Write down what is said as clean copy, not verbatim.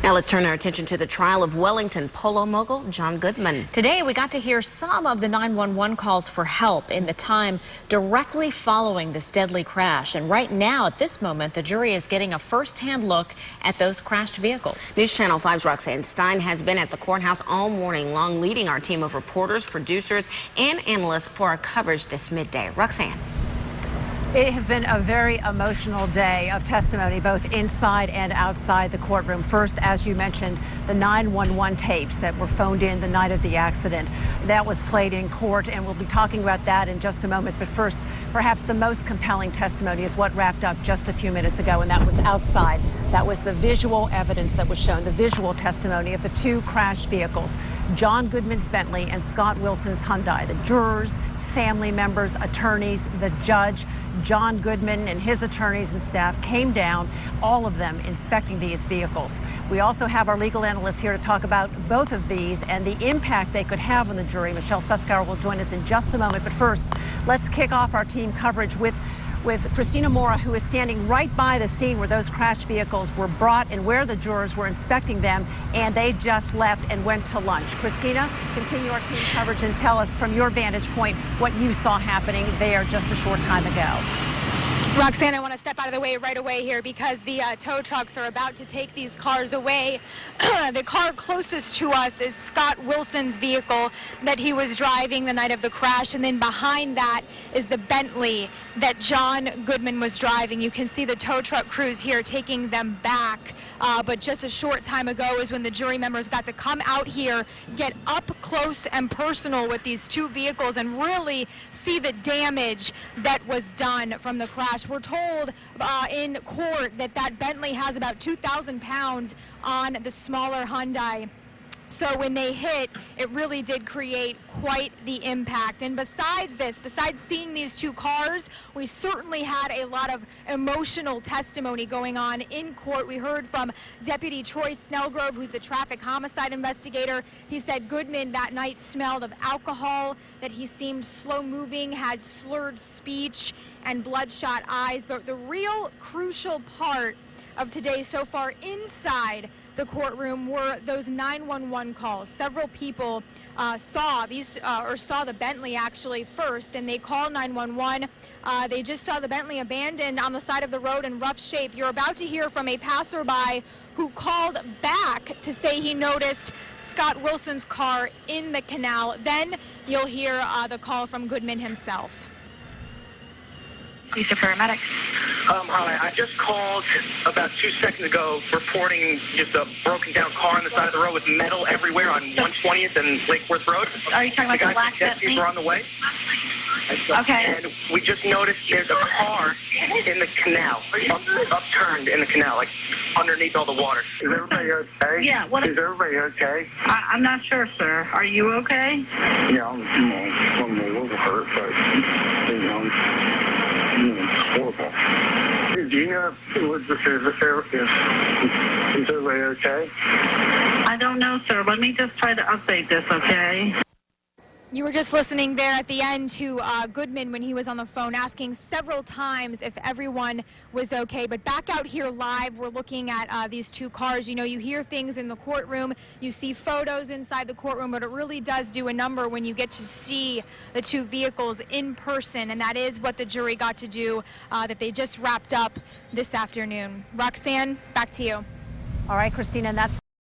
Now let's turn our attention to the trial of Wellington polo mogul John Goodman. Today we got to hear some of the 911 calls for help in the time directly following this deadly crash. And right now, at this moment, the jury is getting a first-hand look at those crashed vehicles. News Channel 5's Roxanne Stein has been at the courthouse all morning long, leading our team of reporters, producers, and analysts for our coverage this midday. Roxanne. It has been a very emotional day of testimony, both inside and outside the courtroom. First, as you mentioned, the 911 tapes that were phoned in the night of the accident. That was played in court, and we'll be talking about that in just a moment. But first, perhaps the most compelling testimony is what wrapped up just a few minutes ago, and that was outside. That was the visual evidence that was shown, the visual testimony of the two crashed vehicles, John Goodman's Bentley and Scott Wilson's Hyundai. The jurors, family members, attorneys, the judge, John Goodman and his attorneys and staff came down, all of them inspecting these vehicles. We also have our legal analyst here to talk about both of these and the impact they could have on the jury. Michelle Suskauer will join us in just a moment. But first, let's kick off our team coverage with Christina Mora, who is standing right by the scene where those crashed vehicles were brought and where the jurors were inspecting them, and they just left and went to lunch. Christina, continue our team coverage and tell us from your vantage point what you saw happening there just a short time ago. Roxanne, I want to step out of the way right away here because the tow trucks are about to take these cars away. The car closest to us is Scott Wilson's vehicle that he was driving the night of the crash, and then behind that is the Bentley that John Goodman was driving. You can see the tow truck crews here taking them back, but just a short time ago is when the jury members got to come out here, get up close and personal with these two vehicles and really see the damage that was done from the crash. We're told in court that that Bentley has about 2,000 pounds on the smaller Hyundai. So when they hit, it really did create quite the impact. And besides this, besides seeing these two cars, we certainly had a lot of emotional testimony going on in court. We heard from Deputy Troy Snellgrove, who's the traffic homicide investigator. He said Goodman that night smelled of alcohol, that he seemed slow-moving, had slurred speech, and bloodshot eyes. But the real crucial part of today so far inside the courtroom were those 911 calls. Several people saw the Bentley actually first, and they called 911. They just saw the Bentley abandoned on the side of the road in rough shape. You're about to hear from a passerby who called back to say he noticed Scott Wilson's car in the canal. Then you'll hear the call from Goodman himself. Police or paramedic. Hi, I just called about 2 seconds ago reporting just a broken down car on the side of the road with metal everywhere on 120th and Lake Worth Road. Are you talking about the black Bentley? We're on the way. Okay. And we just noticed there's a car in the canal, upturned in the canal, like underneath all the water. Is everybody okay? Yeah. Is everybody okay? I'm not sure, sir. Are you okay? Yeah, I'm a little hurt, but, you know, it's horrible. Do you know is everybody okay? I don't know, sir. Let me just try to update this, okay? You were just listening there at the end to Goodman when he was on the phone asking several times if everyone was okay. But back out here live, we're looking at these two cars. You know, you hear things in the courtroom, you see photos inside the courtroom, but it really does do a number when you get to see the two vehicles in person. And that is what the jury got to do that they just wrapped up this afternoon. Roxanne, back to you. All right, Christina, and that's